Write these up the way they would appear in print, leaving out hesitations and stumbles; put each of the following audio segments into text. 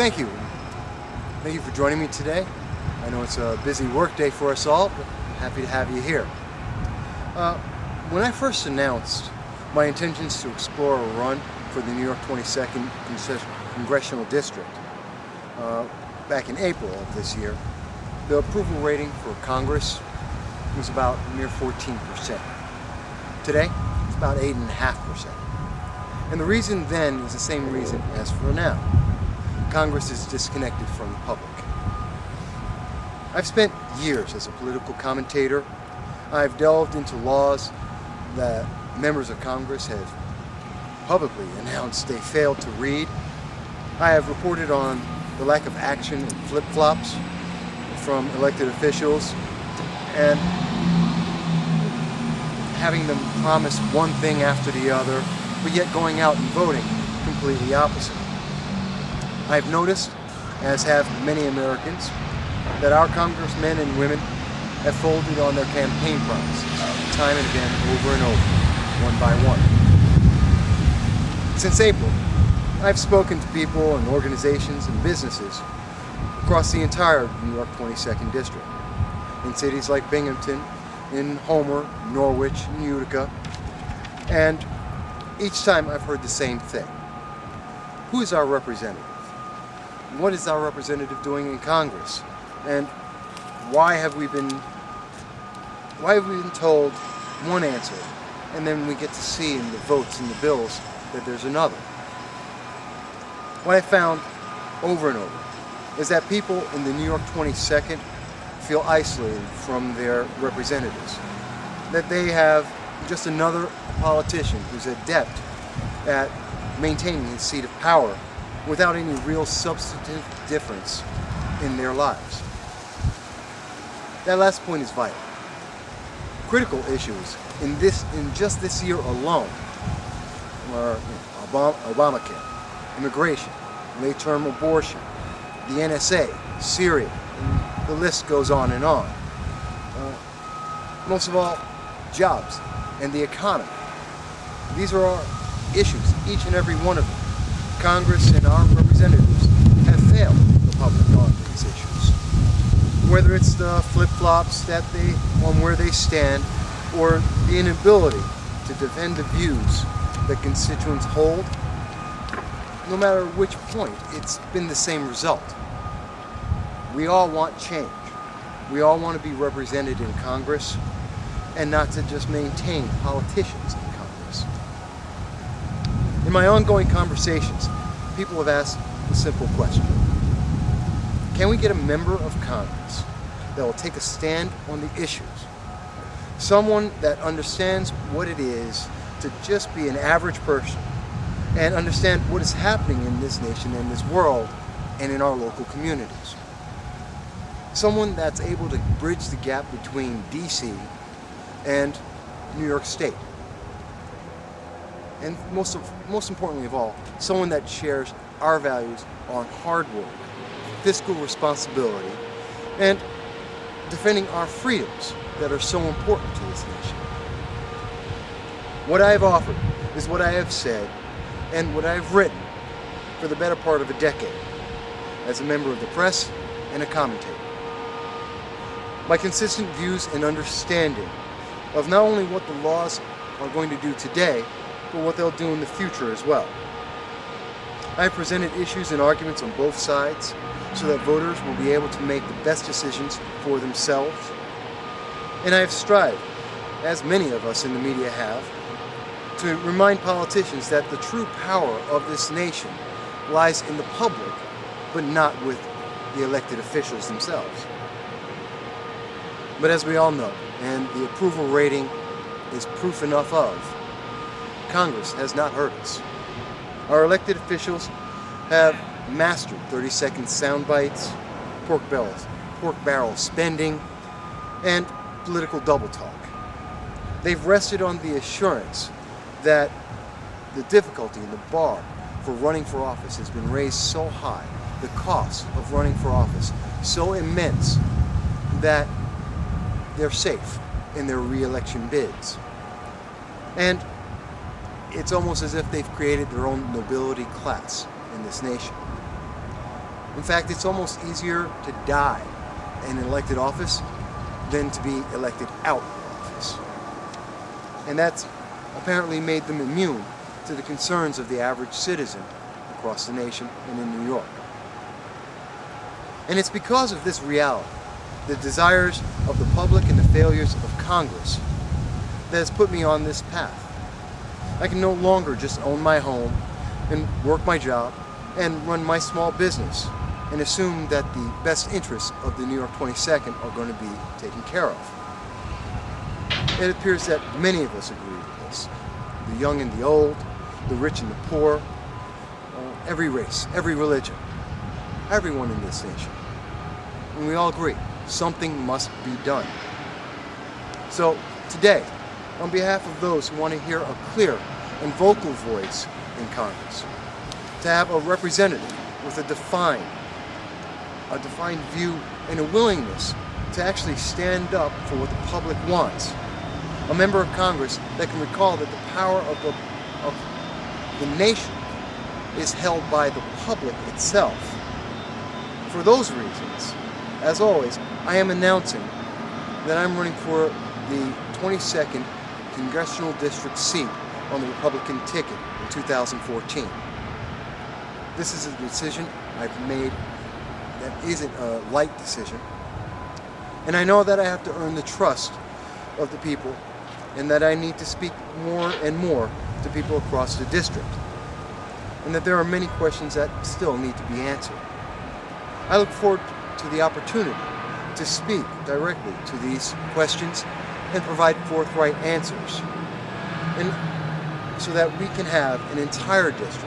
Thank you. Thank you for joining me today. I know it's a busy work day for us all, but I'm happy to have you here. When I first announced my intentions to explore a run for the New York 22nd Congressional District back in April of this year, the approval rating for Congress was about near 14%. Today, it's about 8.5%. And the reason then is the same reason as for now. Congress is disconnected from the public. I've spent years as a political commentator. I've delved into laws that members of Congress have publicly announced they failed to read. I have reported on the lack of action and flip-flops from elected officials and having them promise one thing after the other, but yet going out and voting completely opposite. I've noticed, as have many Americans, that our congressmen and women have folded on their campaign promises time and again, over and over, one by one. Since April, I've spoken to people and organizations and businesses across the entire New York 22nd District, in cities like Binghamton, in Homer, Norwich, and Utica, and each time I've heard the same thing. Who is our representative? What is our representative doing in Congress? And why have we been told one answer, and then we get to see in the votes and the bills that there's another? What I found over and over is that people in the New York 22nd feel isolated from their representatives, that they have just another politician who's adept at maintaining his seat of power without any real substantive difference in their lives. That last point is vital. Critical issues in just this year alone are Obamacare, immigration, late-term abortion, the NSA, Syria, and the list goes on and on. Most of all, jobs and the economy. These are our issues, each and every one of them. Congress and our representatives have failed the public on these issues. Whether it's the flip-flops on where they stand, or the inability to defend the views that constituents hold, no matter which point, it's been the same result. We all want change. We all want to be represented in Congress, and not to just maintain politicians in Congress. In my ongoing conversations, people have asked a simple question. Can we get a member of Congress that will take a stand on the issues? Someone that understands what it is to just be an average person and understand what is happening in this nation and this world and in our local communities. Someone that's able to bridge the gap between DC and New York State. And most importantly of all, someone that shares our values on hard work, fiscal responsibility, and defending our freedoms that are so important to this nation. What I have offered is what I have said and what I have written for the better part of a decade as a member of the press and a commentator. My consistent views and understanding of not only what the laws are going to do today, but what they'll do in the future as well. I have presented issues and arguments on both sides so that voters will be able to make the best decisions for themselves. And I have strived, as many of us in the media have, to remind politicians that the true power of this nation lies in the public, but not with the elected officials themselves. But as we all know, and the approval rating is proof enough of, Congress has not heard us. Our elected officials have mastered 30-second sound bites, pork barrel spending, and political double talk. They've rested on the assurance that the difficulty and the bar for running for office has been raised so high, the cost of running for office so immense, that they're safe in their re-election bids. And it's almost as if they've created their own nobility class in this nation. In fact, it's almost easier to die in an elected office than to be elected out of office. And that's apparently made them immune to the concerns of the average citizen across the nation and in New York. And it's because of this reality, the desires of the public and the failures of Congress, that has put me on this path. I can no longer just own my home and work my job and run my small business and assume that the best interests of the New York 22nd are going to be taken care of. It appears that many of us agree with this. The young and the old, the rich and the poor, every race, every religion, everyone in this nation. And we all agree, something must be done. So today, on behalf of those who want to hear a clear and vocal voice in Congress, to have a representative with a defined view and a willingness to actually stand up for what the public wants. A member of Congress that can recall that the power of the nation is held by the public itself. For those reasons, as always, I am announcing that I'm running for the 22nd Congressional District seat on the Republican ticket in 2014. This is a decision I've made that isn't a light decision. And I know that I have to earn the trust of the people and that I need to speak more and more to people across the district. And that there are many questions that still need to be answered. I look forward to the opportunity to speak directly to these questions and provide forthright answers. And so that we can have an entire district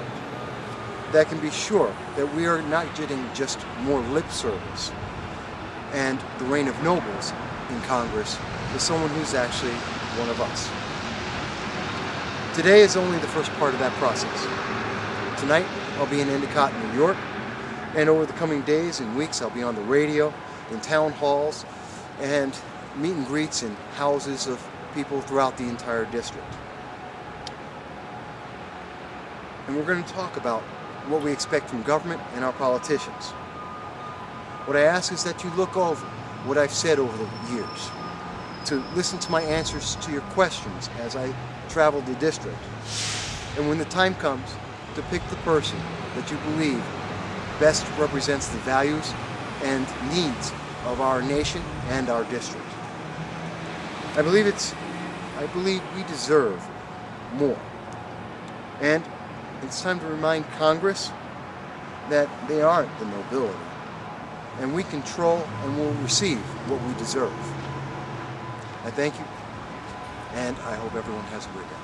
that can be sure that we are not getting just more lip service and the reign of nobles in Congress with someone who's actually one of us. Today is only the first part of that process. Tonight, I'll be in Utica, New York, and over the coming days and weeks, I'll be on the radio, in town halls, and meet and greets in houses of people throughout the entire district. And we're going to talk about what we expect from government and our politicians. What I ask is that you look over what I've said over the years, to listen to my answers to your questions as I travel the district, and when the time comes, to pick the person that you believe best represents the values and needs of our nation and our district. I believe we deserve more. And it's time to remind Congress that they aren't the nobility, and we control and will receive what we deserve. I thank you, and I hope everyone has a great day.